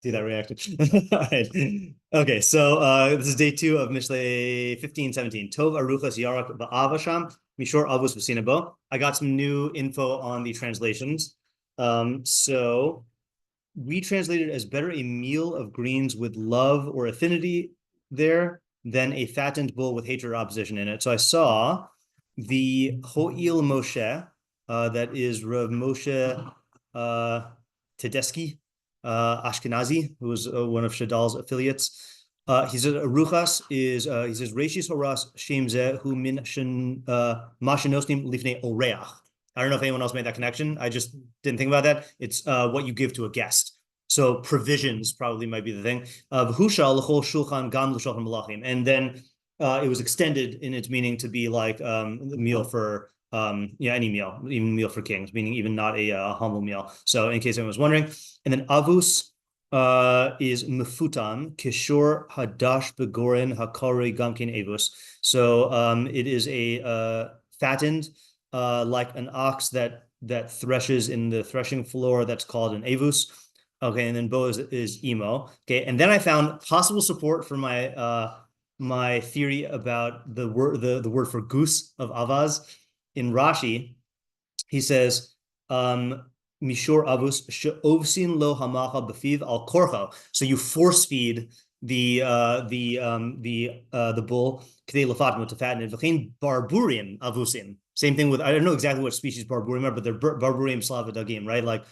See that reaction. All right. Okay, so this is day 2 of Mishlei 15:17. Tov aruchas yarak ba'avasham mishor avus v'sinabo. I got some new info on the translations. So we translated as better a meal of greens with love or affinity there than a fattened bull with hatred or opposition in it. So I saw the Ho'il Moshe, that is Rav Moshe Tedeschi, Ashkenazi, who was one of Shadal's affiliates. He says Aruchas is he says Reishis Horas Shemze Hu Min Mashinosnim Lifnei Oreach. I don't know if anyone else made that connection. I just didn't think about that. It's what you give to a guest. So provisions probably might be the thing. And then it was extended in its meaning to be like a meal for any meal, even meal for kings, meaning even not a humble meal. So in case anyone was wondering. And then avus is mefutam kishor hadash begorin hakari gamkin avus. So it is a fattened like an ox that threshes in the threshing floor. That's called an avus. Okay, and then bo is emo. Okay, and then I found possible support for my my theory about the word for goose of avaz. In Rashi, he says, mishor avus she'ovsin lo hamacha b'fiv al korcho. So you force feed the bull k'dei lefatmo, to fatten it. V'chein barburim avusim. Same thing with, I don't know exactly what species barburim are, but they're barburim slavadagim, right? Like,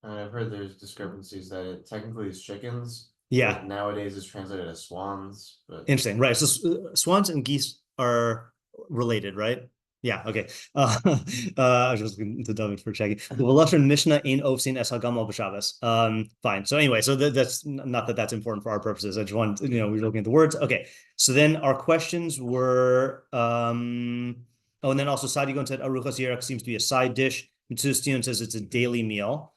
I've heard there's discrepancies that it technically is chickens. Yeah. Nowadays it's translated as swans. But... Interesting, right? So swans and geese are related, right? Yeah. Okay. I was just going to David for checking. The Mishnah in Ovsin es hagam al b'Shabbos. Fine. So anyway, so that's not that that's important for our purposes. I just want, we were looking at the words. Okay. So then our questions were, oh, and then also Sadigon said aruchas yerak seems to be a side dish. Mitzustian says it's a daily meal.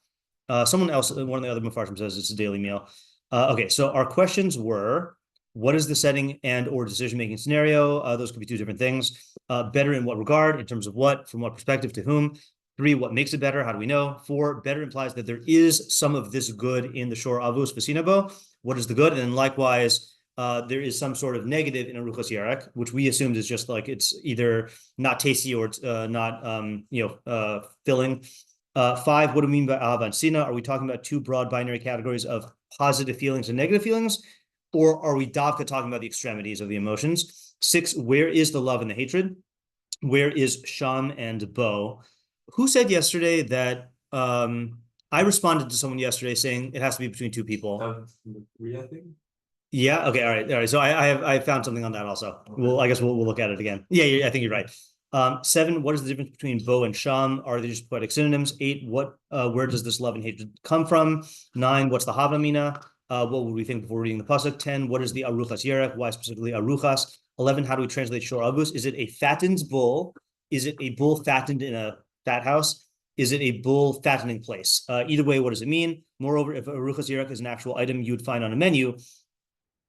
Someone else, one of the other Mefarshim says it's a daily meal. Okay. So our questions were, what is the setting and or decision-making scenario? Those could be two different things. Better in what regard, in terms of what, from what perspective, to whom? 3, what makes it better? How do we know? 4, better implies that there is some of this good in the shor avus v'sinabo. What is the good? And then likewise, there is some sort of negative in aruchas yarek, which we assumed is just like it's either not tasty or it's not filling. 5, what do we mean by ahava and sina? Are we talking about 2 broad binary categories of positive feelings and negative feelings? Or are we dafka talking about the extremities of the emotions? 6, where is the love and the hatred? Where is sham and bo? Who said yesterday that I responded to someone yesterday saying it has to be between 2 people? I think. Yeah. Okay. All right. So I found something on that also. Okay. Well, I guess we'll look at it again. Yeah. I think you're right. 7, what is the difference between bo and sham? Are they just poetic synonyms? 8, where does this love and hatred come from? 9, what's the havamina? What would we think before reading the pasuk? 10, what is the aruchas yerek? Why specifically aruchas? 11, how do we translate shor avus? Is it a fattened bull? Is it a bull fattened in a fat house? Is it a bull fattening place? Either way, what does it mean? Moreover, if aruchas yerek is an actual item you would find on a menu,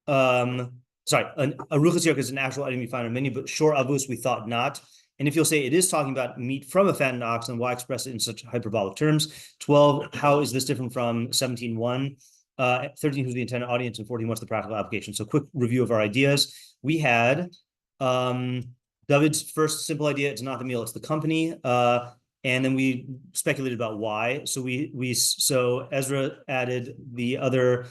aruchas yerek is an actual item you find on a menu, but shor avus we thought not. And if you'll say it is talking about meat from a fattened ox, then why express it in such hyperbolic terms? 12, how is this different from 17:1? 13, who's the intended audience, and 14, what's the practical application? So quick review of our ideas. We had David's first simple idea, it's not the meal, it's the company. And then we speculated about why. So so Ezra added the other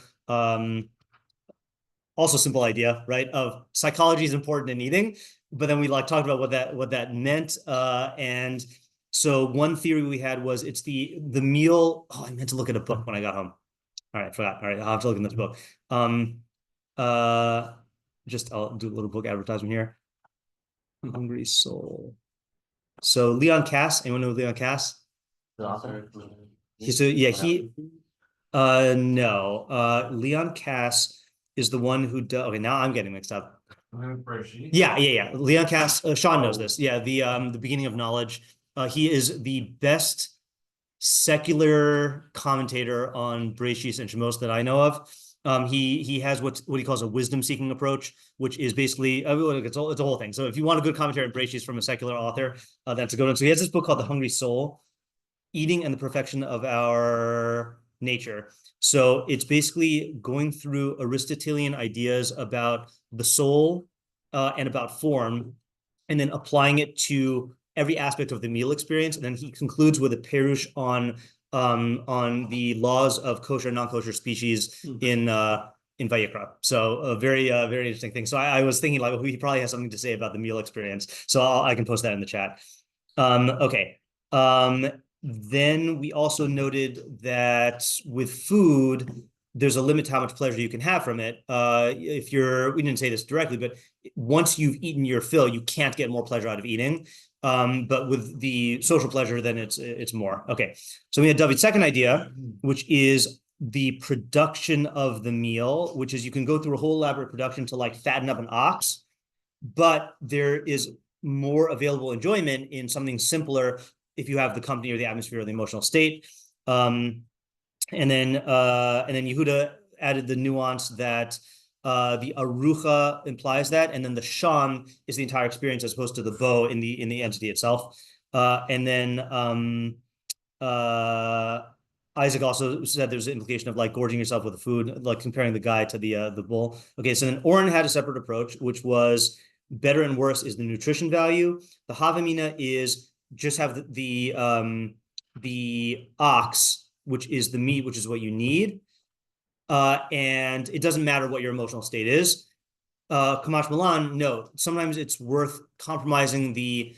also simple idea, right? Of psychology is important in eating, but then we talked about what that meant. And so one theory we had was it's the meal. Oh, I meant to look at a book when I got home. All right, I forgot. All right, I'll have to look in this book. I'll do a little book advertisement here. Hungry Soul. So Leon Cass, anyone know Leon Cass? The author. No. Leon Cass is the one who does. Okay, now I'm getting mixed up. Yeah. Leon Cass. Sean knows this. Yeah, the beginning of knowledge. He is the best secular commentator on Bereshis and Shemos that I know of. He has what he calls a wisdom-seeking approach, which is basically it's a whole thing. So if you want a good commentary on Bereshis from a secular author, that's a good one. So he has this book called The Hungry Soul: Eating and the Perfection of Our Nature. So it's basically going through Aristotelian ideas about the soul and about form, and then applying it to every aspect of the meal experience. And then he concludes with a perush on the laws of kosher and non-kosher species in Vayikra. So a very interesting thing. So I was thinking like, well, he probably has something to say about the meal experience. So I can post that in the chat. Okay. Then we also noted that with food, there's a limit to how much pleasure you can have from it. We didn't say this directly, but once you've eaten your fill, you can't get more pleasure out of eating. But with the social pleasure, then it's more. Okay. So we had David's second idea, which is the production of the meal, which is you can go through a whole elaborate production to like fatten up an ox, but there is more available enjoyment in something simpler if you have the company or the atmosphere or the emotional state. And then Yehuda added the nuance that the arucha implies that, and then the sham is the entire experience as opposed to the bow in the entity itself. And then Isaac also said there's an implication of like gorging yourself with the food, like comparing the guy to the bull. Okay, so then Oren had a separate approach, which was better and worse is the nutrition value. The Havamina is just have the ox, which is the meat, which is what you need. And it doesn't matter what your emotional state is. Kamash Milan, no, sometimes it's worth compromising the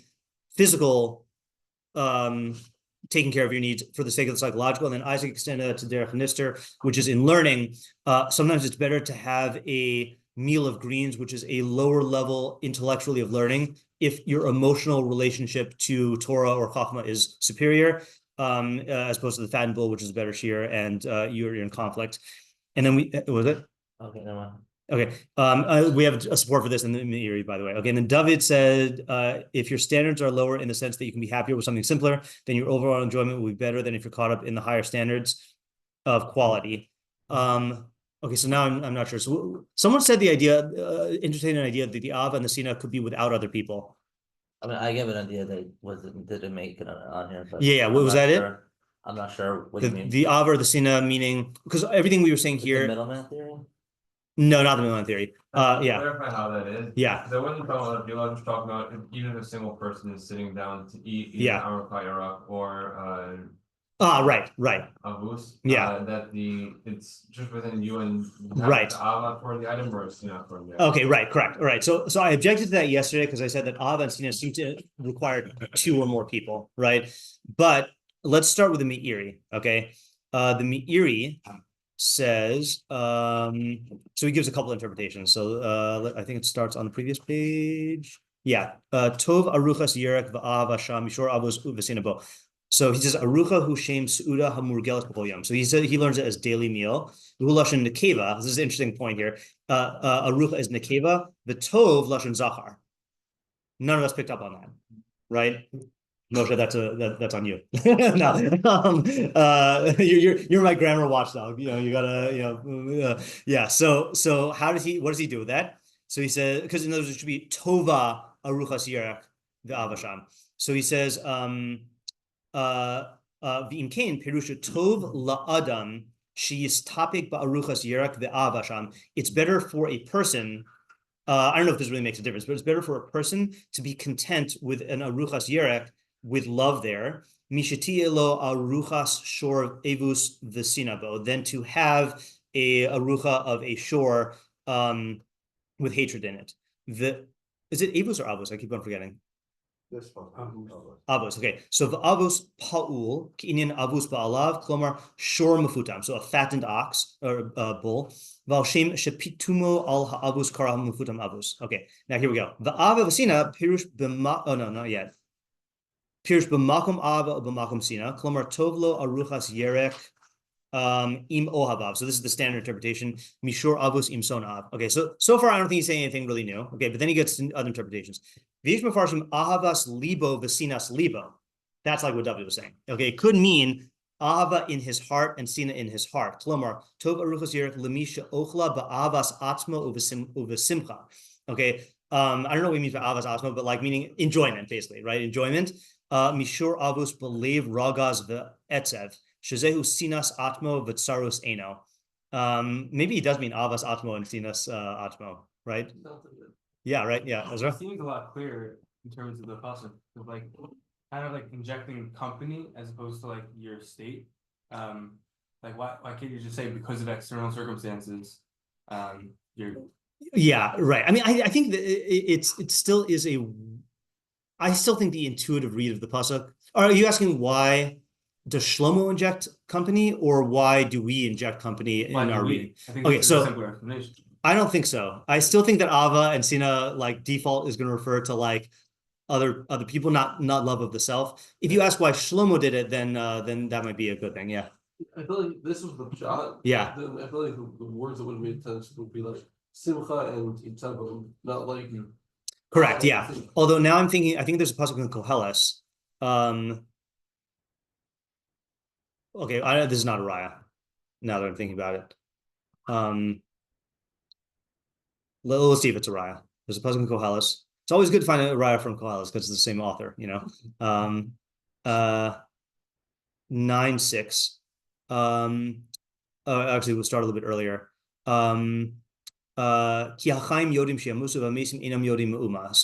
physical taking care of your needs for the sake of the psychological. And then Isaac extended that to Derech Nistar, which is in learning. Sometimes it's better to have a meal of greens, which is a lower level intellectually of learning, if your emotional relationship to Torah or Chachma is superior, as opposed to the fattened bull, which is a better shiur, and you're in conflict. And then was it? Okay, never mind. Okay, we have a support for this in the Meiri, by the way. Okay, and then David said, if your standards are lower in the sense that you can be happier with something simpler, then your overall enjoyment will be better than if you're caught up in the higher standards of quality. Okay, so now I'm not sure. So someone said the idea, entertained an idea that the Av and the Sina could be without other people. I mean, I gave an idea that didn't make it on here, but yeah, was that sure. it? I'm not sure what you mean. The Av or the Sina meaning, because everything we were saying here. The middleman theory? No, not the middleman theory. Yeah. Clarify how that is. Yeah. Because I wasn't talking about the I was talking about even if a single person is sitting down to eat either Arukayara or right. Avus. Yeah. That it's just within you and right. The Ava for the item or Sina for the item. Okay, right, correct. All right. So I objected to that yesterday because I said that Ava and Sina seem to require 2 or more people, right? But let's start with the Meiri. Okay. The Meiri says, so he gives a couple interpretations. So I think it starts on the previous page. Yeah. Tov aruchas yerek va'av hasham mishor avos uvesinabo. So he says arucha hu shem seuda hamurgelas b'kol yom. So he said he learns it as daily meal. Lashon nekeva. This is an interesting point here. Arucha is nekeva. The tov lashon zachar. None of us picked up on that, right? Moshe, that's on you. No, you're my grammar watchdog. You know, you gotta, yeah. So what does he do with that? So he says, because in other words, it should be tova aruchas yerek the avasham. So he says, v'imkein perusha tov la'adam sheyistapik ba'aruchas yerek the avasham. It's better for a person. I don't know if this really makes a difference, but it's better for a person to be content with an aruchas yerek, with love there, mishatielo aruchas shor evus v'sinabo, than to have a arucha of a shore with hatred in it. Is it evus or avus? I keep on forgetting. This one. Avos. Okay, so the avos paul k'inyan avus ba'alav klomar shor mafutam. So a fattened ox or bull. Val shem shepitumo al ha'avus kara mafutam avus. Okay, now here we go. The ava v'sina pirush b'ma. Oh no, not yet. Pirush b'makom ava b'makom sina. Klomar tovlo aruchas yerek im ohavav. So this is the standard interpretation. Mishor avus im son av. Okay, so far I don't think he's saying anything really new. Okay, but then he gets to other interpretations. V'yish mefarshim ahavas libo v'sinas libo. That's like what David was saying. Okay, it could mean ahava in his heart and sina in his heart. Klomar tov aruchas yerek lemisha ochla ba'avas atzmo uvesimcha. Okay, I don't know what he means by avas atzmo, but like meaning enjoyment, basically, right? Enjoyment. Mishor avus belev ragaz ve'etzev. Shazehu sinas atmo v'tsarus eno. Maybe he does mean avas atmo and sinas atmo, right? Yeah, right. Yeah, Ezra? It seems a lot clearer in terms of the pasuk of like kind of like injecting company as opposed to like your state. Like why can't you just say because of external circumstances, you're Yeah, right. I mean, I think that it still is I still think the intuitive read of the pasuk. Are you asking why does Shlomo inject company, or why do we inject company in our reading? I think Okay, this is so a simpler explanation. I don't think so. I still think that Ava and Sina like default is going to refer to like other people, not love of the self. If you ask why Shlomo did it, then that might be a good thing. Yeah. I feel like this was the shot. Yeah. Then I feel like the words that would have made sense would be like simcha and itzavon, not like. Correct. Yeah. Although now I'm thinking, I think there's a pasuk in Koheles. Okay, this is not a raya. Now that I'm thinking about it, let's see if it's a raya. There's a pasuk in Koheles. It's always good to find a raya from Koheles because it's the same author, you know. 9:6. Actually, we'll start a little bit earlier. So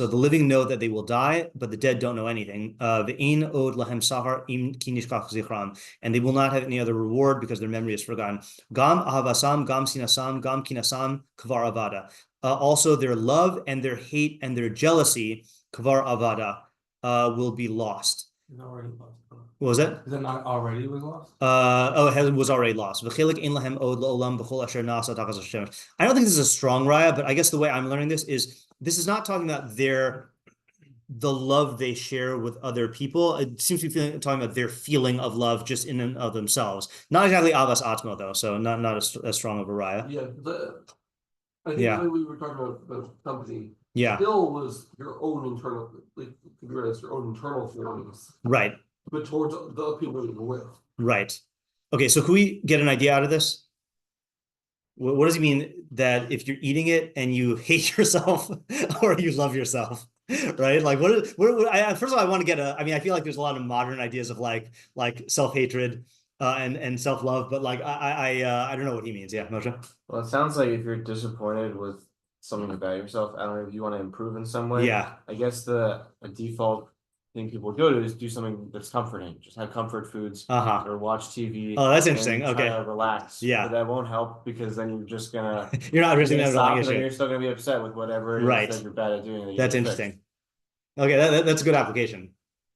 the living know that they will die, but the dead don't know anything. And they will not have any other reward because their memory is forgotten. Also their love and their hate and their jealousy, kvar avada, will be lost. What was that? Is that not already was lost? It was already lost. I don't think this is a strong raya, but I guess the way I'm learning this is not talking about the love they share with other people. It seems to be talking about their feeling of love just in and of themselves. Not exactly avas atma though, so not as strong of a raya. Yeah, I think the way we were talking about the company. Yeah. Still was your own internal, like your own internal feelings. Right. But towards the people you were with. Right. Okay, so can we get an idea out of this? What does he mean that if you're eating it and you hate yourself or you love yourself, right? Like first of all, I want to get I feel like there's a lot of modern ideas of like self-hatred and self-love, but like I don't know what he means. Yeah, Moshe? Well, it sounds like if you're disappointed with something about yourself, I don't know if you want to improve in some way. Yeah. I guess a default thing people go to is do something that's comforting. Just have comfort foods or watch TV. Oh, that's interesting. And okay. Try to relax. Yeah. But that won't help because then you're just gonna you're not risking that stop, and then you're still gonna be upset with whatever it is that you're bad at doing. That's interesting. Okay, that's a good application.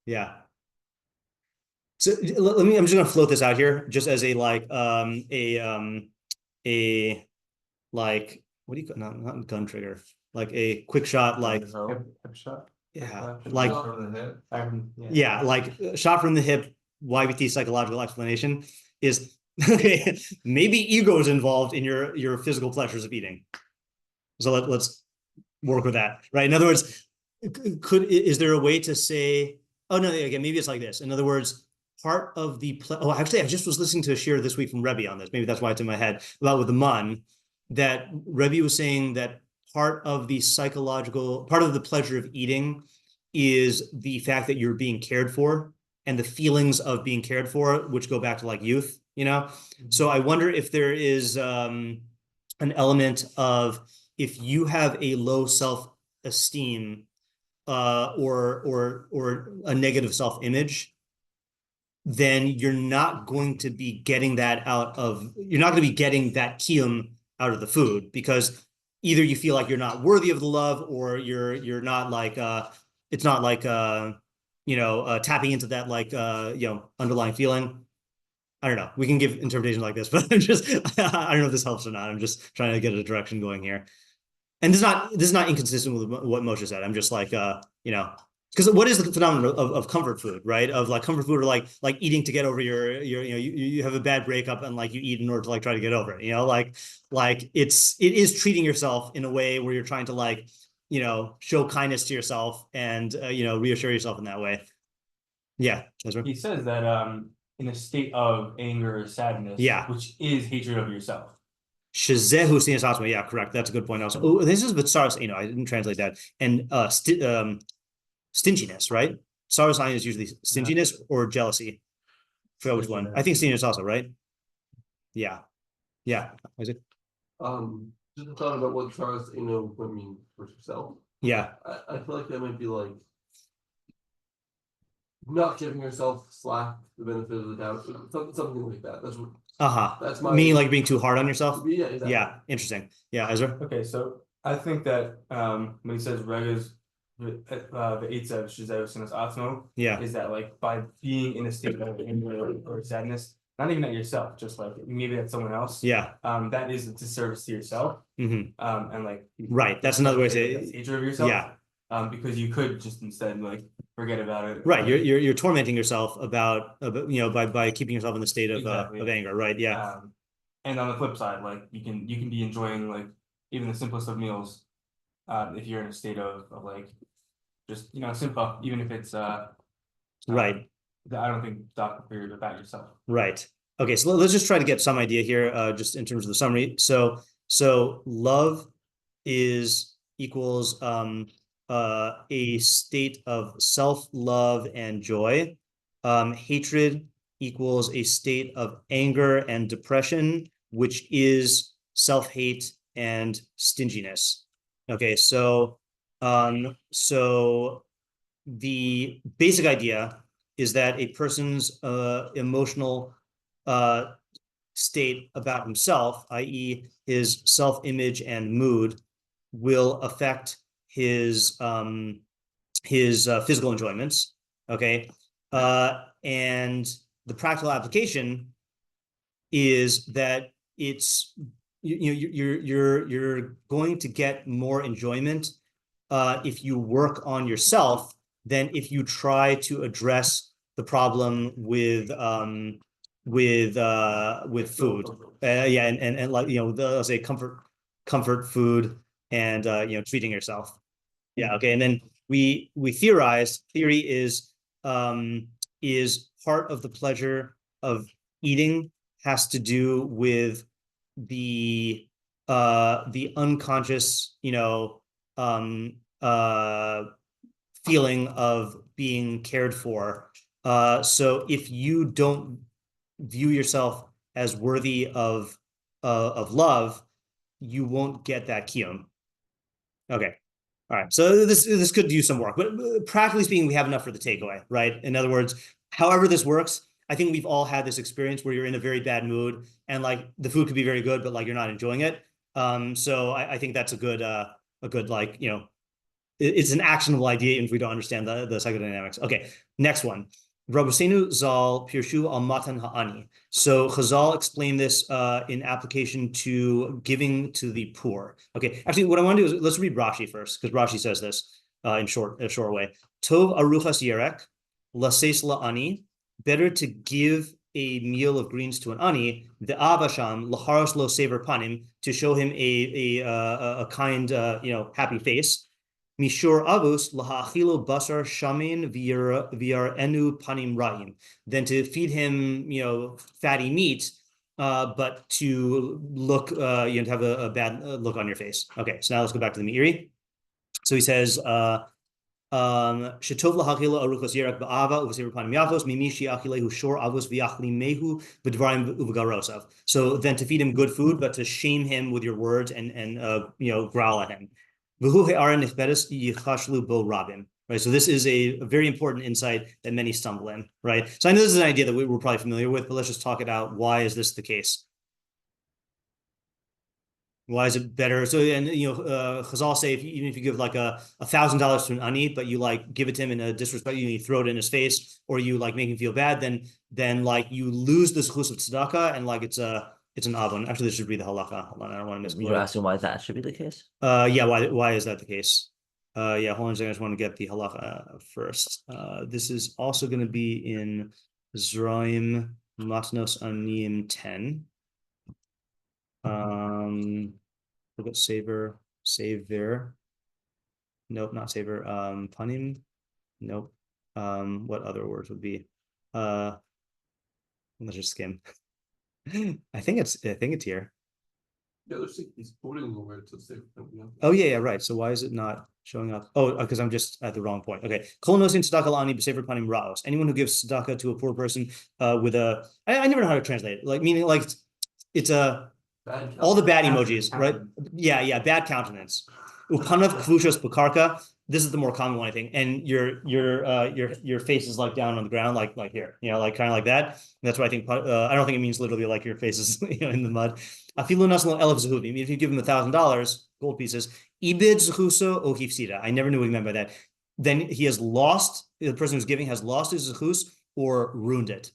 Yeah. So I'm just gonna float this out here just as a like what do you call, not gun trigger, like a quick shot, like hip shot. Yeah, like from the hip. Yeah, like shot from the hip. YBT psychological explanation is okay. Maybe ego is involved in your physical pleasures of eating. So let's work with that, right? In other words, is there a way to say? Oh no, again, maybe it's like this. In other words, part of the actually, I just was listening to a shiur this week from Rebbe on this. Maybe that's why it's in my head about with the man that Rebbe was saying that part of the pleasure of eating is the fact that you're being cared for and the feelings of being cared for, which go back to like youth, you know? So I wonder if there is an element of if you have a low self-esteem or a negative self-image, then you're not going to be getting that kiyum out of the food, because either you feel like you're not worthy of the love, or you're not like it's not like tapping into that like underlying feeling. I don't know. We can give interpretations like this, but I don't know if this helps or not. I'm just trying to get a direction going here. And this is not inconsistent with what Moshe said. I'm just like because what is the phenomenon of comfort food, right? Of like comfort food, or like eating to get over you have a bad breakup and like you eat in order to like try to get over it, like it is treating yourself in a way where you're trying to like, show kindness to yourself and reassure yourself in that way. Yeah. He says that in a state of anger or sadness, which is hatred of yourself. Shazehu sinas atma. Yeah, correct. That's a good point also. Oh, this is vitsaros. I didn't translate that. And stinginess, right? Saras is usually stinginess or jealousy. forgot which one. I think seniors also, right? Yeah. Isaac? Just a thought about what Charles, would mean for yourself. Yeah. I feel like that might be like not giving yourself the benefit of the doubt, something like that. That's my meaning like being too hard on yourself. Yeah, exactly. Yeah, interesting. Yeah, Ezra. Okay, so I think that when he says regas the Eitzev Shizev Sinas Atmo, is that like by being in a state of anger or sadness, not even at yourself, just like maybe at someone else. Yeah. That is a disservice to yourself. And like right. That's another way to say hatred of yourself. Yeah. Because you could just instead like forget about it. Right. You're tormenting yourself about by keeping yourself in the state of anger. Right. Yeah. And on the flip side, like you can be enjoying like even the simplest of meals, if you're in a state of like just simple, even if it's right. I don't think Doc figured about yourself. Right. Okay. So let's just try to get some idea here, just in terms of the summary. So love equals a state of self-love and joy. Hatred equals a state of anger and depression, which is self-hate and stinginess. Okay, so the basic idea is that a person's emotional state about himself, i.e., his self-image and mood, will affect his physical enjoyments. Okay, and the practical application is that it's you're going to get more enjoyment if you work on yourself than if you try to address the problem with food. And like let's say comfort food and treating yourself. Yeah. Okay. And then we theorize. Theory is part of the pleasure of eating has to do with the unconscious feeling of being cared for. So if you don't view yourself as worthy of love, you won't get that kiyum. Okay. All right. So this could use some work, but practically speaking, we have enough for the takeaway, right? In other words, however this works, I think we've all had this experience where you're in a very bad mood and like the food could be very good, but like you're not enjoying it. So I think that's a good like, it's an actionable idea even if we don't understand the psychodynamics. Okay, next one. Rabbeinu Zal Pirshu al Matan Ha'ani. So Chazal explained this in application to giving to the poor. Okay, actually, what I want to do is let's read Rashi first, because Rashi says this in a short way. Tov aruchas yerek laseis la'ani. Better to give a meal of greens to an ani, the abasham laharos lo sever panim, to show him a kind happy face. Mishur avus lahachilo basar shamin v'yar enu panim ra'im. Then to feed him, fatty meat, but to look, to have a bad look on your face. Okay, so now let's go back to the Meiri. So he says, Shetov lahachilo aruchos yerak ba'ava u'v'sever panim yachos mimi shiachilehu shor avus v'yachlimehu b'dvarim u'v'garosav. So then to feed him good food, but to shame him with your words and growl at him. Right, so this is a very important insight that many stumble in, right? So I know this is an idea that we're probably familiar with, but let's just talk it out. Why is this the case? Why is it better? So, and Chazal say even if you give like $1,000 to an ani, but you like give it to him in a disrespect, you throw it in his face, or you like make him feel bad, then like you lose the zchus of tzedakah, and like it's an avon. Actually, this should be the halakha. Hold on, I don't want to miss. You're asking why that should be the case? Yeah. Why is that the case? Hold on a second. I just want to get the halakha first. This is also going to be in Zra'im Matnos Aniyim 10. Look at saver. Nope, not saver. Panim. Nope. What other words would be? Let's just skim. I think it's here. Yeah, there's he's quoting the word to say. Oh yeah, right. So why is it not showing up? Oh, because I'm just at the wrong point. Okay. Kol nosin tzedakah la'ani b'sefer panim ra'os. Anyone who gives tzedakah to a poor person with a, I never know how to translate it. Like meaning like it's a all the bad emojis, right? Yeah, bad countenance. Upanav kvushos bakarka. This is the more common one, I think. And your face is like down on the ground, like here, like kind of like that. And that's why I think I don't think it means literally like your face is in the mud. Afilu naslo elef zehuvi. I mean, if you give him $1,000 gold pieces, ibid zechuso o hifsida. I never knew what he meant by that. Then he has lost. The person who's giving has lost his zechus or ruined it.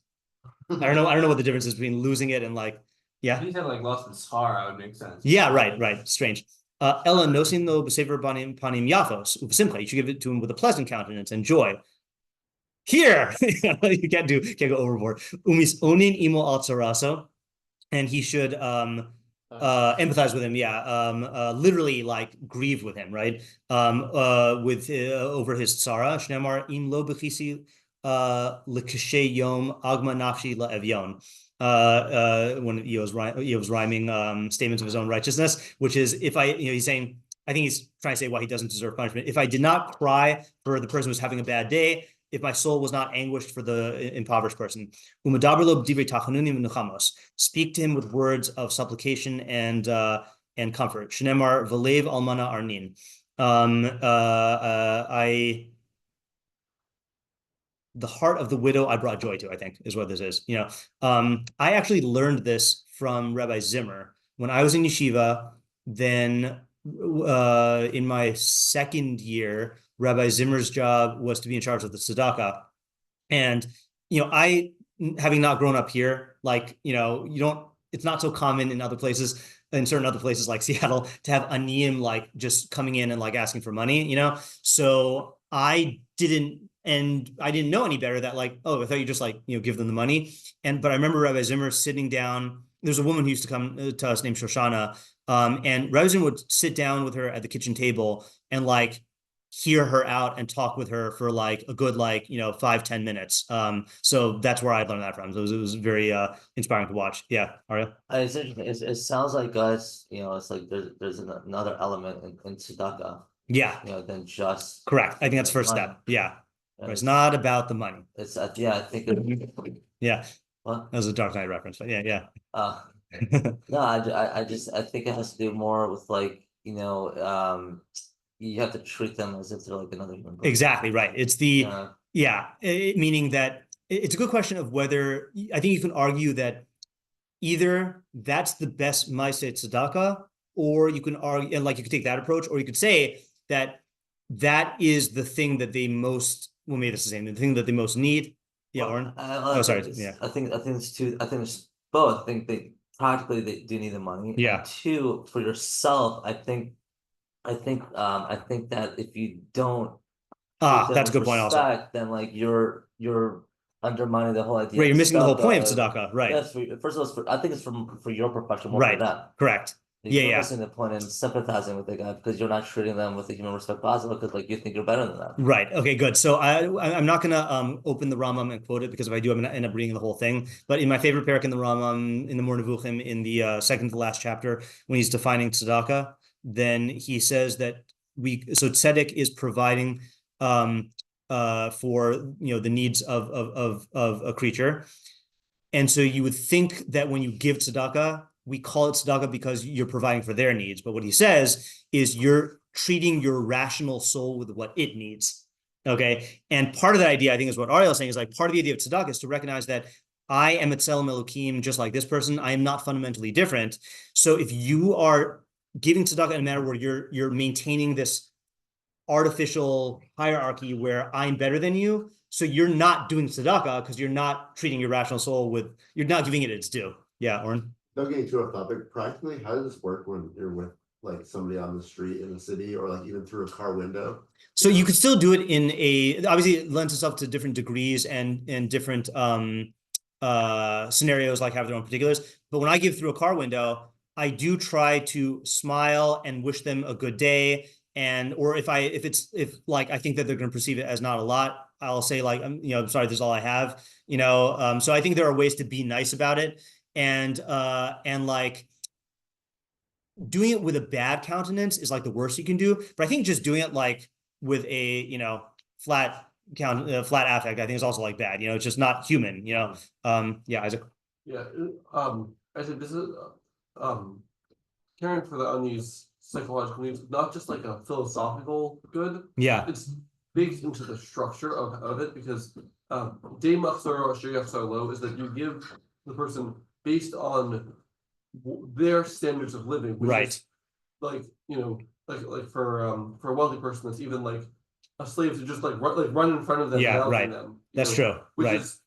I don't know what the difference is between losing it and like. Yeah. If he said like lost the scar, that would make sense. Yeah, right. Strange. Ella nosin lo b'sefer panim yafos u'b'simcha. You should give it to him with a pleasant countenance and joy. Here, you can't go overboard. Umis onin imo al tzaraso, and he should empathize with him. Yeah, literally like grieve with him, right? With over his tzara. Shnemar im lo b'chisi l'kashay yom agma nafshi la'evyon. When he was rhyming statements of his own righteousness, which is if he's saying, I think he's trying to say why he doesn't deserve punishment. If I did not cry for the person who's having a bad day, if my soul was not anguished for the impoverished person, speak to him with words of supplication and comfort. Shnemar v'lev almana arnin. The heart of the widow I brought joy to, I think, is what this is. I actually learned this from Rabbi Zimmer when I was in yeshiva. Then in my second year, Rabbi Zimmer's job was to be in charge of the tzedakah. And, I, having not grown up here, like, it's not so common in certain other places like Seattle to have aniyim like just coming in and like asking for money, So I didn't know any better that like, oh, I thought you just like, give them the money. But I remember Rabbi Zimmer sitting down. There's a woman who used to come to us named Shoshana. And Rabbi Zimmer would sit down with her at the kitchen table and like hear her out and talk with her for like a good, 5-10 minutes. So that's where I learned that from. So it was very inspiring to watch. Yeah. Ariel? It's interesting. It sounds like us, it's like there's another element in tzedakah. Yeah. Than just. Correct. I think that's first money. step. Yeah. It's not about the money. It's I think. Yeah. What? That was a Dark Knight reference, but yeah. No, I think it has to do more with like, you have to treat them as if they're like another human being. Exactly right. It's meaning that it's a good question of whether I think you can argue that either that's the best ma'aseh tzedakah, or you can argue, and like you could take that approach, or you could say that is the thing that they most. Well, maybe that's the same. The thing that they most need. Yeah, Oren. Sorry. Yeah. I think it's two. I think it's both. I think they do need the money. Yeah. And two, for yourself, I think that if you don't, that's a good point. Also, then like you're undermining the whole idea. Right, you're missing the whole point of tzedakah. Right. Yes. First of all, I think it's for your profession more right. than that. Correct. You're missing the point in sympathizing with the guy because you're not treating them with the human respect possible because like you think you're better than them. Right. Okay, good. So I'm not going to open the Rambam and quote it because if I do, I'm going to end up reading the whole thing. But in my favorite parak in the Rambam, in the Mor Nevuchim, in the second to last chapter, when he's defining tzedakah, then he says that tzedek is providing for the needs of a creature. And so you would think that when you give tzedakah, we call it tzedakah because you're providing for their needs. But what he says is you're treating your rational soul with what it needs. Okay. And part of that idea, I think, is what Ariel is saying, is like part of the idea of tzedakah is to recognize that I am Etzelem Elokim just like this person. I am not fundamentally different. So if you are giving tzedakah in a manner where you're maintaining this artificial hierarchy where I'm better than you, so you're not doing tzedakah because you're not treating your rational soul you're not giving it its due. Yeah, Oren? Don't get into a topic. Practically, how does this work when you're with like somebody on the street in the city or like even through a car window? So you could still do it obviously it lends itself to different degrees and different scenarios, like have their own particulars. But when I give through a car window, I do try to smile and wish them a good day. Or if I think that they're going to perceive it as not a lot, I'll say like, I'm sorry, this is all I have, so I think there are ways to be nice about it. And like, doing it with a bad countenance is like the worst you can do. But I think just doing it like with a, you know, flat affect, I think is also like bad. You know, it's just not human. You know, yeah, Isaac. Yeah, I said this is caring for the unused psychological needs, not just like a philosophical good. Yeah, it's baked into the structure of it because day machzor or sheyachzor lo is that you give the person based on their standards of living, which right. is like, you know, like for a wealthy person that's even like a slave to just like run in front of them, Yeah, and right. them, That's true. which Right. is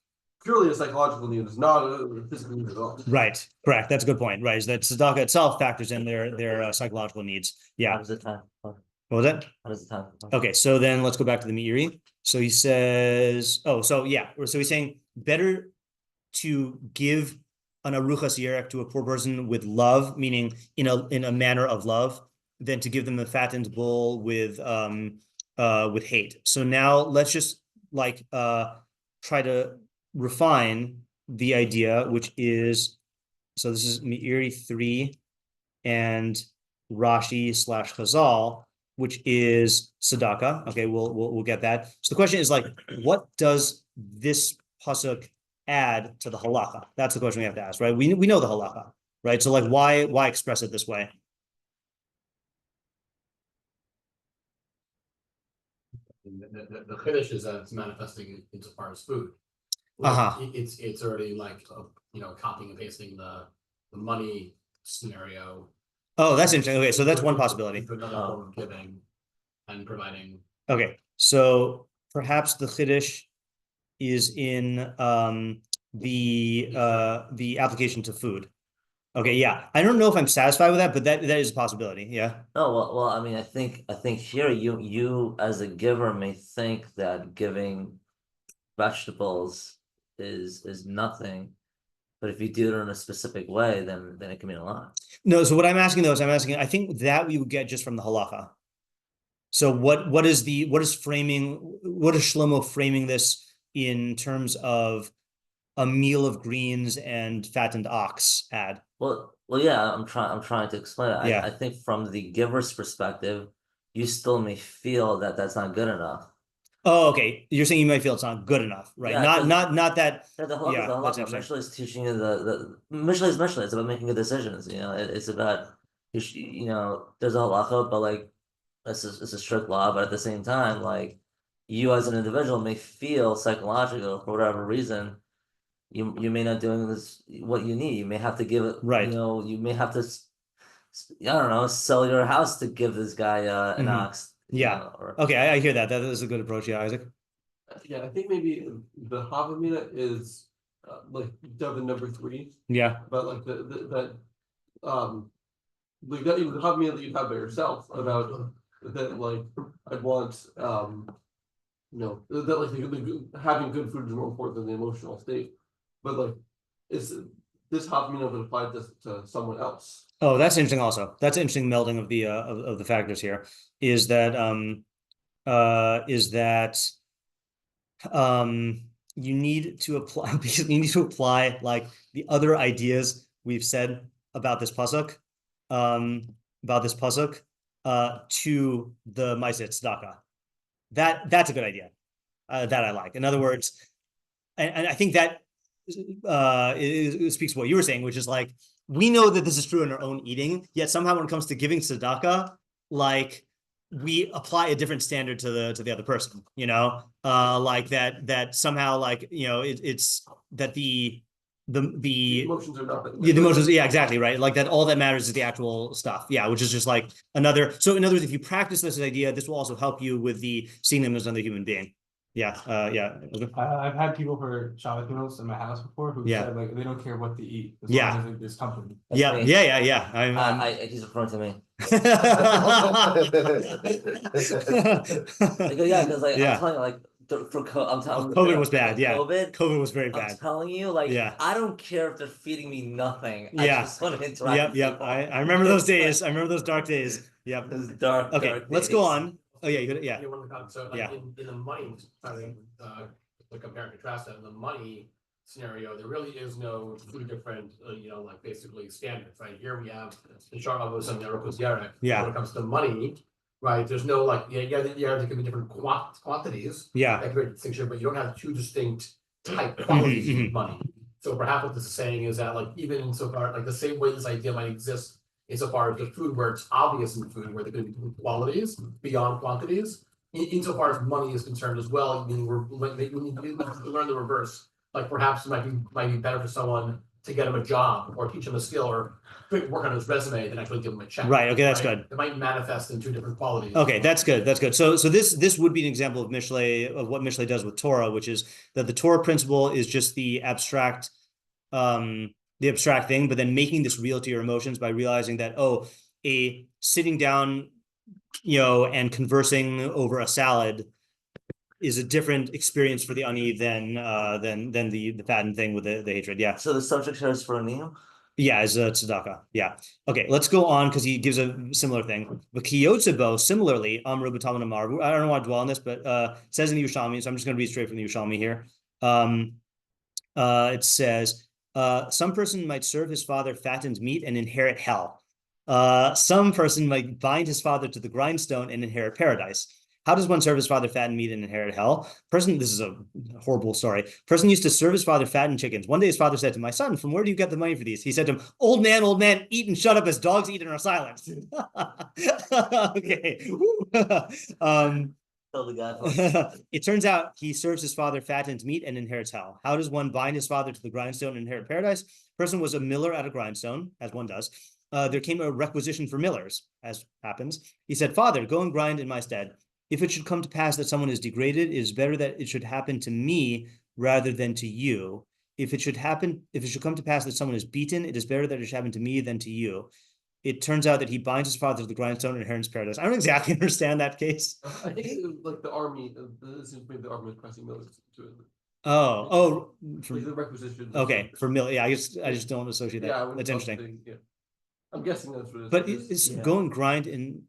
purely a psychological need. It's not a physical need at all. Right. Correct. That's a good point. Right. Is that tzedakah itself factors in their psychological needs. How Yeah. does the time? What was that? How does the time? Okay. So then let's go back to the Meiri. So he says, oh, so yeah. So he's saying better to give an aruchas yerek to a poor person with love, meaning in a manner of love, than to give them a fattened bull with hate. So now let's just like try to refine the idea, which is, so this is Meiri 3 and Rashi / Chazal, which is tzedakah. Okay, we'll get that. So the question is like, what does this pasuk add to the halacha? That's the question we have to ask, right? We know the halacha, right? So like, why express it this way? The chiddush is that it's manifesting insofar as food. It's already like copying and pasting the money scenario. Oh, that's interesting. Okay, so that's one possibility. Another form of giving and providing. Okay, so perhaps the chiddush is in the application to food. Okay, yeah. I don't know if I'm satisfied with that, but that is a possibility. Yeah. No, well, I mean, I think here you as a giver may think that giving vegetables is nothing, but if you do it in a specific way, then it can mean a lot. No, so what I'm asking though is I think that we would get just from the halacha. So what is Shlomo framing this in terms of a meal of greens and fattened ox add? Well, yeah, I'm trying to explain it. Yeah. I think from the giver's perspective, you still may feel that that's not good enough. Oh, okay. You're saying you might feel it's not good enough, right? Yeah, not that. Yeah, the halacha. Mishlei is teaching you the Mishlei is Mishlei. It's about making good decisions. You know, it's about there's a halacha, but like it's a strict law. But at the same time, like you as an individual may feel psychological for whatever reason. You may not doing this what you need. You may have to give it. Right. You may have to. I don't know. Sell your house to give this guy an ox. Yeah. Okay, I hear that. That is a good approach. Yeah, Isaac. Yeah, I think maybe the Havamina is like Devin number 3. Yeah. But like that like that even the Havamina that you have by yourself about that, like I'd want that like having good food is more important than the emotional state. But like, is this Havamina would apply this to someone else? Oh, that's interesting. Also, that's an interesting melding of the of the factors here. Is that you need to apply basically you need to apply like the other ideas we've said about this pasuk, to the Ma'aseh Tzedakah. That's a good idea. That I like. In other words, and I think that it speaks to what you were saying, which is like we know that this is true in our own eating, yet somehow when it comes to giving tzedakah, like we apply a different standard to the other person, like that somehow like it's that the emotions are not the emotions, yeah, exactly, right, like that all that matters is the actual stuff, yeah, which is just like another. So in other words, if you practice this idea, this will also help you with the seeing them as another human being. Yeah, yeah. I've had people for Shabbat meals in my house before who said like they don't care what they eat as long as like, there's company. Yeah. He's referring to me. Yeah, because like I'm telling you, like I'm telling you, COVID was bad. Yeah, COVID was very bad. I'm telling you, like I don't care if they're feeding me nothing. I just want to interact. Yep. I remember those days. I remember those dark days. Yep. Those dark. Okay, let's go on. Oh yeah, yeah. So like in the money, to compare and contrast that, the money scenario, there really is no two different, like basically standards, right? Here we have the Sharmavos and the Erokos Yerek. Yeah. When it comes to money, right? There's no like, there can be different quantities. Yeah. That create a distinction, but you don't have two distinct type qualities of money. So perhaps what this is saying is that like even insofar like the same way this idea might exist insofar as the food where it's obvious in food where there could be different qualities beyond quantities, insofar as money is concerned as well, meaning we need to learn the reverse. Like perhaps it might be better for someone to get him a job or teach him a skill or work on his resume than actually give him a check. Right. Okay, that's good. It might manifest in two different qualities. Okay, that's good. That's good. So this would be an example of Mishlei, of what Mishlei does with Torah, which is that the Torah principle is just the abstract thing, but then making this real to your emotions by realizing that, oh, a sitting down, and conversing over a salad is a different experience for the ani than the fattened thing with the hatred. Yeah. So the subject here is for Aniyim? Yeah, as a tzedakah. Yeah. Okay, let's go on because he gives a similar thing. But Kiyotzebo, similarly, Amru b'Talmud Amar. I don't want to dwell on this, but it says in the Yushalmi, so I'm just going to read straight from the Yushalmi here. It says, some person might serve his father fattened meat and inherit hell. Some person might bind his father to the grindstone and inherit paradise. How does one serve his father fattened meat and inherit hell? This is a horrible story. Person used to serve his father fattened chickens. One day his father said to my son, from where do you get the money for these? He said to him, old man, eat and shut up as dogs eat and are silent. Okay. It turns out he serves his father fattened meat and inherits hell. How does one bind his father to the grindstone and inherit paradise? Person was a miller at a grindstone, as one does. There came a requisition for millers, as happens. He said, Father, go and grind in my stead. If it should come to pass that someone is degraded, it is better that it should happen to me rather than to you. If it should come to pass that someone is beaten, it is better that it should happen to me than to you. It turns out that he binds his father to the grindstone and inherits paradise. I don't exactly understand that case. I think it was like the army, the army was pressing millers to it. For the requisition. Okay, for mill. Yeah, I just don't associate that. Yeah, that's interesting. Yeah. I'm guessing that's what it is. But it's go and grind in.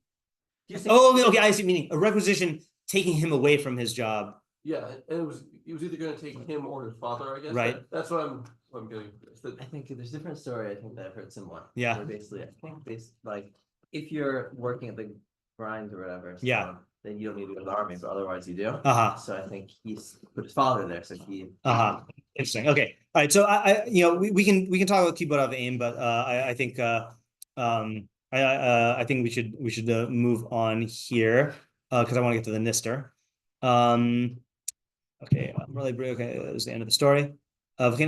Okay, I see. Meaning a requisition taking him away from his job. Yeah, and he was either going to take him or his father, I guess. Right. That's what I'm getting. I think there's a different story. I think that I've heard similar. Yeah. Where basically, I think like if you're working at the grind or whatever, then you don't need to go to the army, but otherwise you do. So I think he's put his father there, so he. Interesting. Okay. All right. So I we can talk about Kibbutz of aim, but I think I think we should move on here because I want to get to the nistar. Okay, I'm really okay. That was the end of the story. So he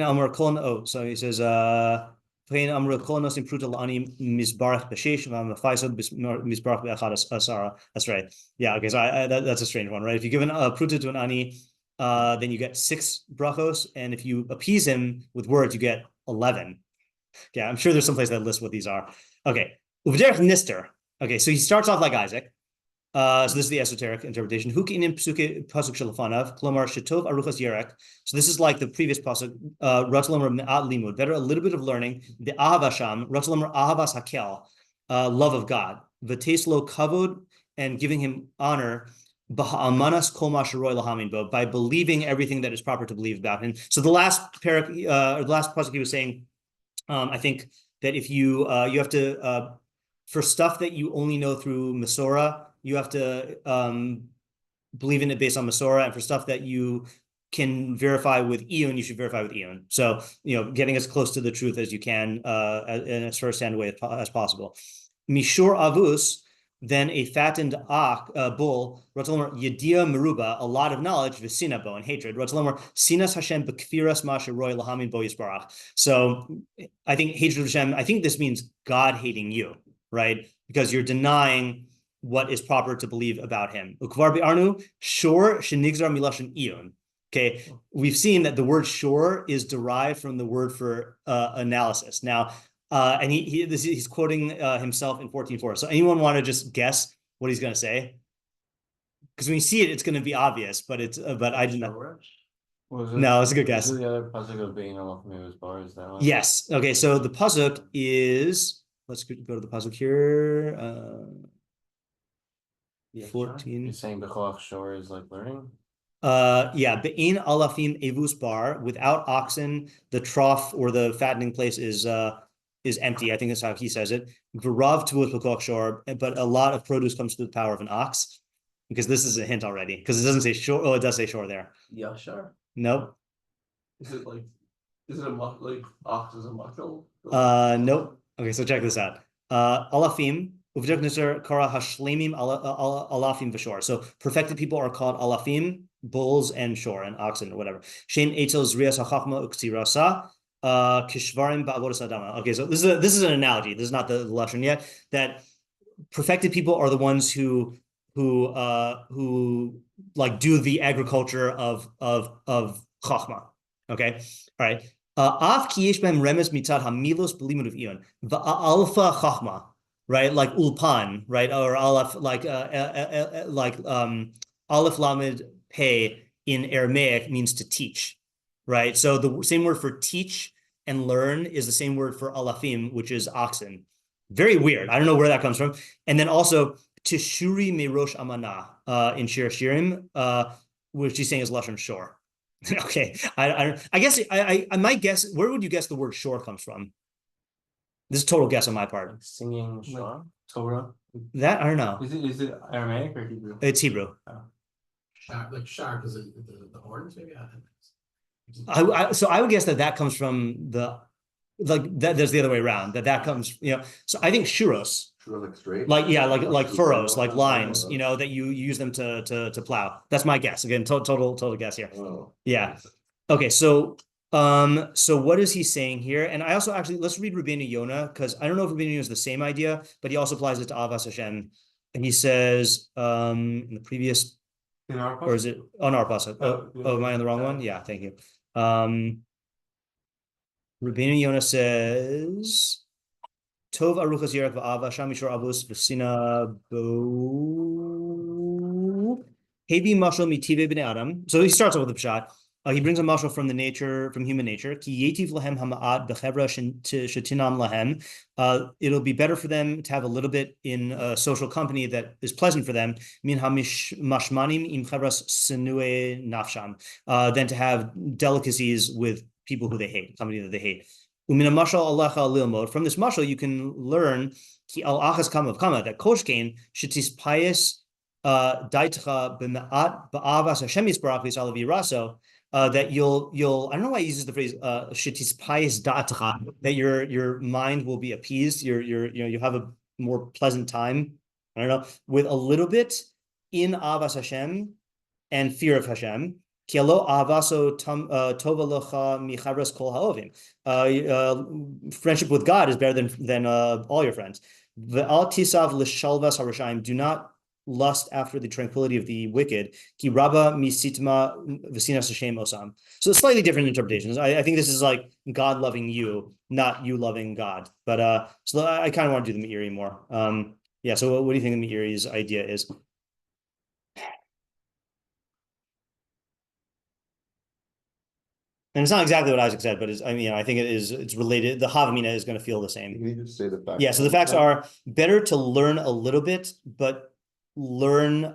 says, yeah, okay, so that's a strange one, right? If you give a pruta to an ani, then you get 6 brachos, and if you appease him with words, you get 11. Yeah, I'm sure there's some place that lists what these are. Okay, nistar. Okay, so he starts off like Isaac. So this is the esoteric interpretation. So this is like the previous pasuk. Better a little bit of learning. The ahavasham, ahavas hakel, love of God. V'teslo kavod, and giving him honor. By believing everything that is proper to believe about him. So the last the last pasuk he was saying, I think that if you have to for stuff that you only know through Masorah, you have to believe in it based on Masorah, and for stuff that you can verify with Iyun, you should verify with Iyun. So, getting as close to the truth as you can in as first-hand way as possible. Mishur avus, then a fattened bull, Yedia Meruba, a lot of knowledge, Visinabo, and hatred. Sinas Hashem Bekfiras Masharoy Lahamin Bo Yisbarach. So I think hatred of Hashem, I think this means God hating you, right? Because you're denying what is proper to believe about him. Ukvar bi'arnu, shor shenigzar milashon iyun. Okay, we've seen that the word shor is derived from the word for analysis. Now, and he's quoting himself in 14:4. So anyone want to just guess what he's going to say? Because when you see it, it's going to be obvious, but I do not. No, it's a good guess. The other pasuk of being Allah from his bar, is that one? Yes. Okay, so the pasuk is. Let's go to the pasuk here. 14. You're saying B'choach Shor is like learning? Yeah, be'in alafim evus bar, without oxen, the trough or the fattening place is empty. I think that's how he says it. V'rav tuvus b'koach shor, but a lot of produce comes through the power of an ox, because this is a hint already, because it doesn't say shore. Oh, it does say shore there. Yeah, sure. Nope. Is it like ox is a muscle? Nope. Okay, so check this out. Alafim. Kara hashlemim alafim v'shor. So perfected people are called alafim, bulls and shor, and oxen or whatever. Shem etzel zrias hachachma uktsirasa kishvarim ba'avodas adama. Okay, so this is an analogy. This is not the lesson yet. That perfected people are the ones who like do the agriculture of chachma. Okay, all right. Af ki yesh behem remes mitzad hamilos b'limud of iyon va'alfa chachma. Right, like ulpan, right, or aleph, like aleph lamed pei in Aramaic means to teach, right? So the same word for teach and learn is the same word for alafim, which is oxen. Very weird. I don't know where that comes from. And then also tishuri merosh amana in Shir Shirim, which he's saying is lashon shor. Okay, I guess I might guess. Where would you guess the word shor comes from? This is total guess on my part. Singing Like Torah. That I don't know. Is it Aramaic or Hebrew? It's Hebrew. Like shark is the horns maybe. So I would guess that comes from the that. There's the other way around. That comes, So I think shuros. Like straight. Like furrows, like lines. That you use them to plow. That's my guess. Again, total guess here. Oh. Yeah. Okay. So what is he saying here? And I also let's read Rabbeinu Yonah, because I don't know if Rabbeinu Yonah is the same idea, but he also applies it to Avas Hashem. And he says in the previous, In our or is it on our pasuk? Oh, am I on the wrong one? Yeah, thank you. Rabbeinu Yonah says, Tov aruchas yerak va'ava shamishor avos v'sina bo hebi mashal mitive b'nei adam. So he starts off with the pshat. He brings a mashal from human nature. Ki yetiv lahem hama'at b'chevra shetinam lahem. It'll be better for them to have a little bit in a social company that is pleasant for them. Min hamashmanim im chevras senue nafsham. Than to have delicacies with people who they hate, somebody that they hate. Umina mashal alecha lilmod. From this mashal, you can learn ki al achas kama of kama that koshkein shetis pious daitcha b'me'at ba'avas Hashem yisbarach v'yisalav yiraso. That you'll I don't know why he uses the phrase shetis pious da'atcha, that your mind will be appeased, you have a more pleasant time, I don't know, with a little bit in avas Hashem and fear of Hashem. Ki alo avaso tova locha michavras kol ha'ovim. Friendship with God is better than all your friends. Ve'al tisav l'shalvas harashaim. Do not lust after the tranquility of the wicked. Ki rabba misitma v'sinas Hashem osam. So slightly different interpretations. I think this is like God loving you, not you loving God. But so I kind of want to do the Meiri more. Yeah. So what do you think the Meiri's idea is? And it's not exactly what Isaac said, but I think it's related. The Havamina is going to feel the same. You need to say the facts. Yeah. So the facts are better to learn a little bit, but learn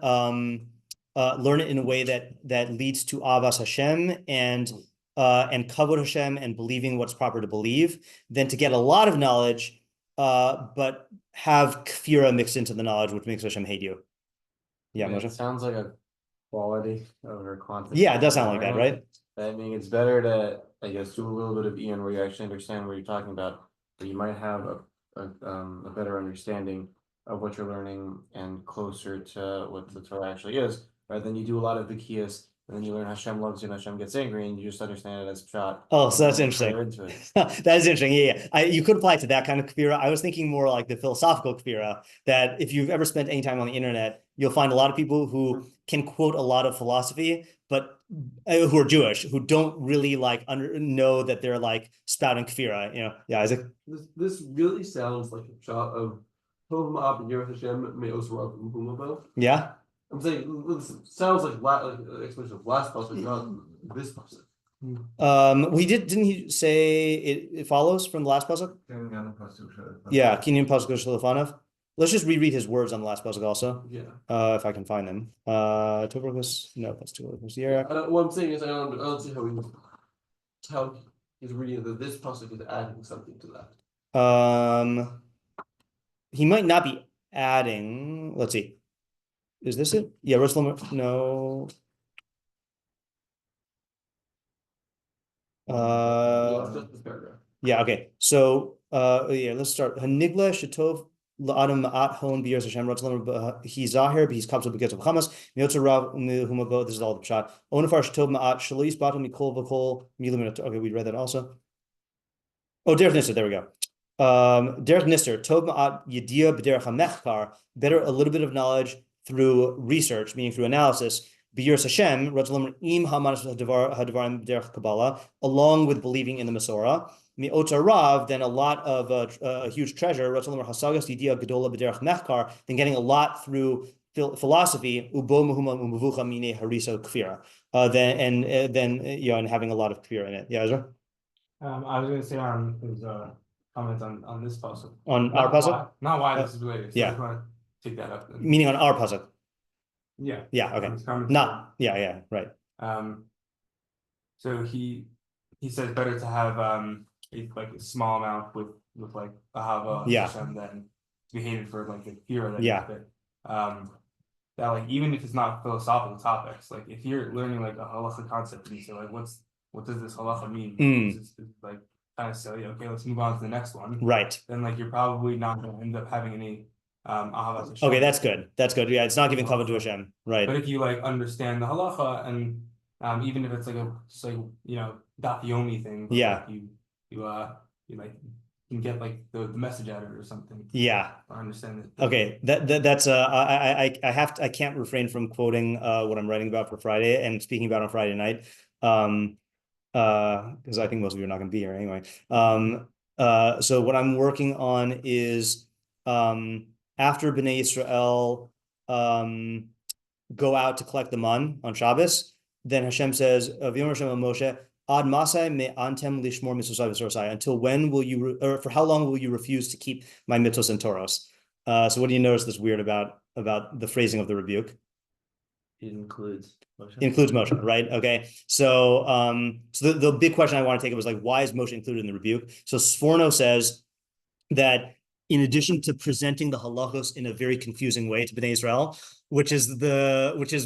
it in a way that leads to Avas Hashem and Kavod Hashem and believing what's proper to believe, than to get a lot of knowledge, but have kfira mixed into the knowledge, which makes Hashem hate you. Yeah, Moshe? It sounds like a quality over quantity. Yeah, it does sound like that, right? I mean, it's better to, I guess, do a little bit of Ian where you actually understand what you're talking about, but you might have a better understanding of what you're learning and closer to what the Torah actually is, right? Then you do a lot of Vikiyas, and then you learn Hashem loves you and Hashem gets angry, and you just understand it as pshat. Oh, so that's interesting. That is interesting. Yeah. You could apply it to that kind of kfira. I was thinking more like the philosophical kfira, that if you've ever spent any time on the internet, you'll find a lot of people who can quote a lot of philosophy, but who are Jewish, who don't really know that they're like spouting kfira. Yeah, Isaac. This really sounds like a shot of Yeah. I'm saying this sounds like explanation of last pasuk, not this pasuk. Didn't he say it follows from the last pasuk? Yeah, Kinyan pasuk shalafanav. let's just reread his words on the last pasuk also. Yeah. If I can find them. Tobrakus, no, that's too late. What I'm saying is I don't see how he's reading that this pasuk is adding something to that. He might not be adding. Let's see. Is this it? Yeah, Jerusalem. No. Just this paragraph. Yeah. Okay. So, yeah. Let's start. Nigleh shetov la'adam ma'at hon b'yer Hashem Jerusalem. He's zahir. He's kapsul because of Hamas. Miotzer rav u'mihumago. This is all the shot. Onafar shetov ma'at shalis batam mikol v'kol milim. Okay, we read that also. Oh, derech nistar. There we go. Derech nistar. Tov ma'at yedia b'derech hamechkar. Better a little bit of knowledge through research, meaning through analysis. B'yer Hashem, im hamanas hadavarim derech Kabbalah, along with believing in the Masorah. Mi'otar rav, then a lot of a huge treasure. Hasagas yidia gedola b'derech mechkar, then getting a lot through philosophy. Ubo muhuma umuvucha mine harisa kfira. Then and having a lot of kfira in it. Yeah, Ezra. I was going to say on his comment on this puzzle. On our puzzle? Not why this is related. So yeah. I just want to take that up. Then. Meaning on our puzzle. Yeah. Yeah. Okay. Not. Yeah. Yeah. Right. So he says better to have like a small amount with like ahava Hashem than to be hated for like the fear that that like even if it's not philosophical topics, like if you're learning like a halacha concept and you say like what does this halacha mean? It's like kind of silly. Okay, let's move on to the next one. Right. Then like you're probably not going to end up having any ahavas Hashem. Okay, that's good. That's good. Yeah, it's not giving cover to Hashem. Right. But if you like understand the halacha and even if it's like just like daf yomi thing, yeah, like you like can get like the message out of it or something. Yeah, I understand it. Okay, that's I can't refrain from quoting what I'm writing about for Friday and speaking about on Friday night, because I think most of you are not going to be here anyway. So what I'm working on is after Bnei Yisrael go out to collect the man on Shabbos, then Hashem says, "V'yomer Hashem Moshe, Ad masai me antem lishmor mitzvosai v'sorosai." Until when will you, or for how long will you refuse to keep my mitzvos and Toros? So what do you notice that's weird about the phrasing of the rebuke? It includes Moshe. Includes Moshe, right? Okay. So so the big question I want to take was like, why is Moshe included in the rebuke? So Sforno says that in addition to presenting the halachos in a very confusing way to Bnei Israel, which is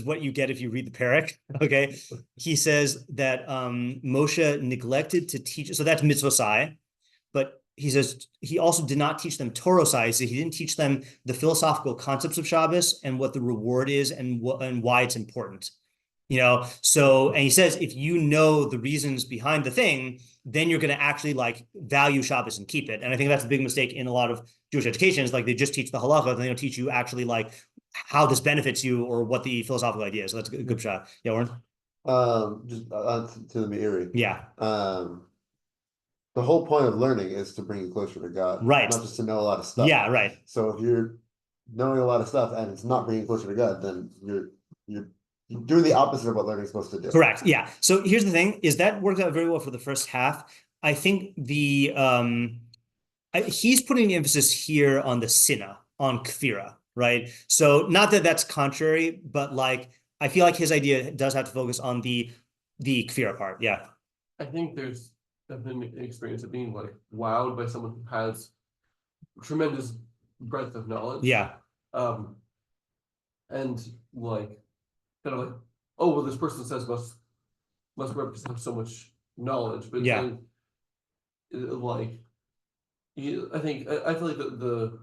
what you get if you read the parak, okay? He says that Moshe neglected to teach, so that's mitzvosai, but he says he also did not teach them Torosai, so he didn't teach them the philosophical concepts of Shabbos and what the reward is and why it's important. So, and he says, if you know the reasons behind the thing, then you're going to actually like value Shabbos and keep it. And I think that's a big mistake in a lot of Jewish education is like, they just teach the halacha, and they don't teach you actually like how this benefits you or what the philosophical idea is. So that's a good shot. Yeah, Warren? Just to the Meiri. Yeah. The whole point of learning is to bring you closer to God. Right. Not just to know a lot of stuff. Yeah, right. So if you're knowing a lot of stuff and it's not bringing you closer to God, then you're doing the opposite of what learning is supposed to do. Correct. Yeah. So here's the thing: is that worked out very well for the first half. I think he's putting the emphasis here on the sinna, on kfira, right? So not that that's contrary, but like I feel like his idea does have to focus on the kfira part. Yeah. I think there's definitely an experience of being like wowed by someone who has tremendous breadth of knowledge. Yeah. And like kind of like, oh well, this person says must represent so much knowledge, but yeah, then, like, I feel like the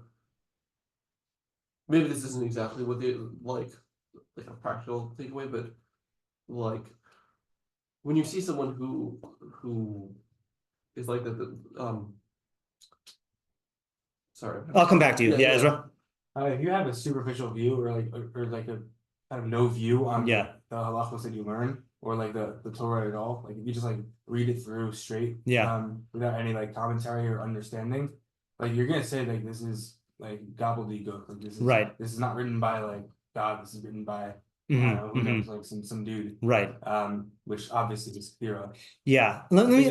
maybe this isn't exactly what they like a practical takeaway, but like when you see someone who is like sorry, I'll come back to you. Yeah, Ezra. If you have a superficial view or like a kind of no view on the halachos that you learn or like the Torah at all, like if you just like read it through straight, without any like commentary or understanding, like you're gonna say like this is like gobbledygook, like this is right. This is not written by like God. This is written by who knows, like some dude, right? Which obviously is clear. Yeah. Let me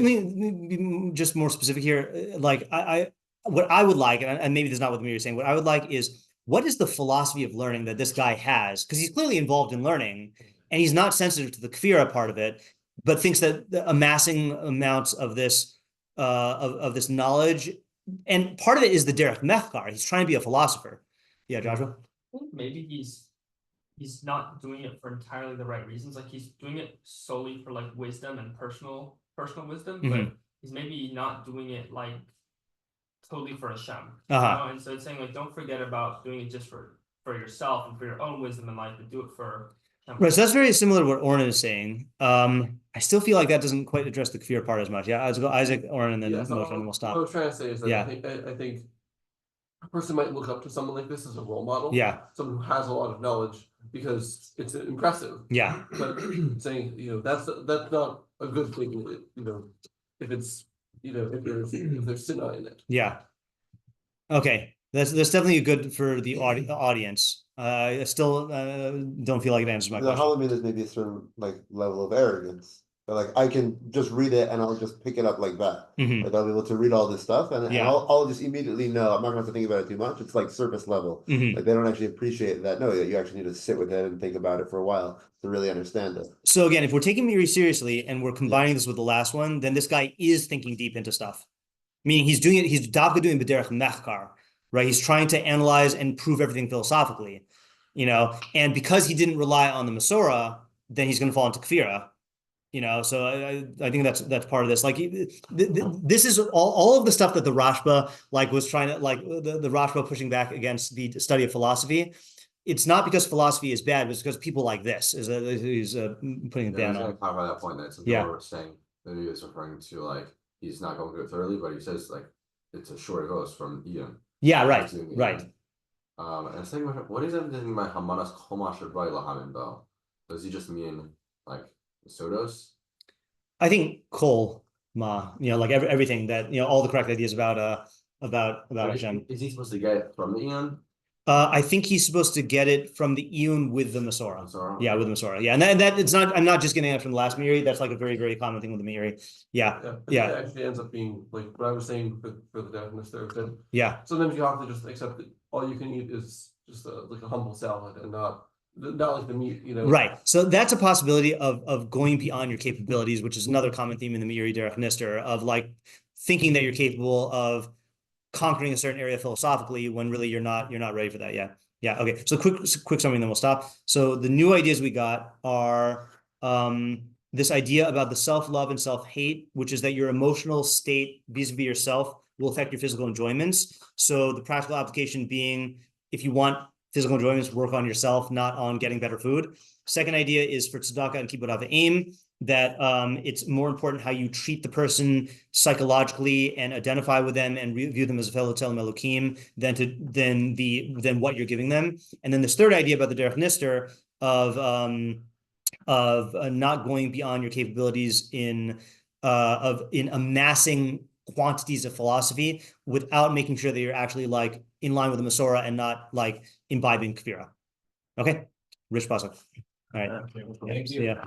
be just more specific here. Like I what I would like, and maybe this is not what the Meiri is saying, what I would like is, what is the philosophy of learning that this guy has? Because he's clearly involved in learning, and he's not sensitive to the kfira part of it, but thinks that amassing amounts of this of this knowledge, and part of it is the derech mechkar. He's trying to be a philosopher. Yeah, Joshua? Maybe he's not doing it for entirely the right reasons. Like he's doing it solely for like wisdom and personal wisdom, but he's maybe not doing it like totally for Hashem. You know? And so it's saying like, don't forget about doing it just for yourself and for your own wisdom in life, but do it for Hashem. Right. So that's very similar to what Oren is saying. I still feel like that doesn't quite address the kfir part as much. Yeah, let's go Isaac, Oren, and then we'll stop. What I was trying to say is that I think a person might look up to someone like this as a role model. Yeah. Someone who has a lot of knowledge because it's impressive. Yeah. But saying, that's not a good thing, if it's, if there's sin in it. Yeah. Okay. That's definitely good for the audience. I still don't feel like it answers my question. The Holometer is maybe a certain level of arrogance. But I can just read it and I'll just pick it up like that. Like I'll be able to read all this stuff and I'll just immediately know. I'm not gonna have to think about it too much. It's like surface level. Like they don't actually appreciate that. No, you actually need to sit with it and think about it for a while to really understand it. So again, if we're taking Meiri seriously and we're combining this with the last one, then this guy is thinking deep into stuff. Meaning he's doing it, he's dafka doing b'derech mechkar, right? He's trying to analyze and prove everything philosophically, and because he didn't rely on the Masorah, then he's gonna fall into kfira. So I think that's part of this. Like this is all of the stuff that the Rashba was trying to the Rashba pushing back against the study of philosophy. It's not because philosophy is bad, but it's because people like this is putting it down. I was going to clarify that point. That something we're saying maybe it's referring to he's not going to it thoroughly, but he says it's a short verse from Ian. Yeah, right. And second, what is everything by Hamanas Chomash Lahamin Bo? Does he just mean Sodos? I think Kol Ma, everything that all the correct ideas about Hashem. Is he supposed to get it from the Eon? I think he's supposed to get it from the Iyun with the Masorah. Yeah, with the Masorah. Yeah, and that it's not. I'm not just getting it from the last Meiri. That's a very, very common thing with the Meiri. Yeah. It actually ends up being what I was saying for the deafness there. Yeah. Sometimes you have to just accept that all you can eat is just a humble salad and not like the meat, Right. So that's a possibility of going beyond your capabilities, which is another common theme in the Meiri derech nistar of thinking that you're capable of conquering a certain area philosophically when really you're not ready for that. Yeah. Okay. So quick summary and then we'll stop. So the new ideas we got are this idea about the self-love and self-hate, which is that your emotional state vis-a-vis yourself will affect your physical enjoyments. So the practical application being, if you want physical enjoyments, work on yourself, not on getting better food. Second idea is for tzedakah and kibbut avim, that it's more important how you treat the person psychologically and identify with them and view them as a fellow Tzelem Elokim than what you're giving them. And then this third idea about the derech nistar of not going beyond your capabilities in amassing quantities of philosophy without making sure that you're actually in line with the Masorah and not imbibing kfira. Okay, Rich Pasuk. All right. Thank you. Yeah.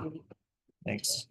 Thanks.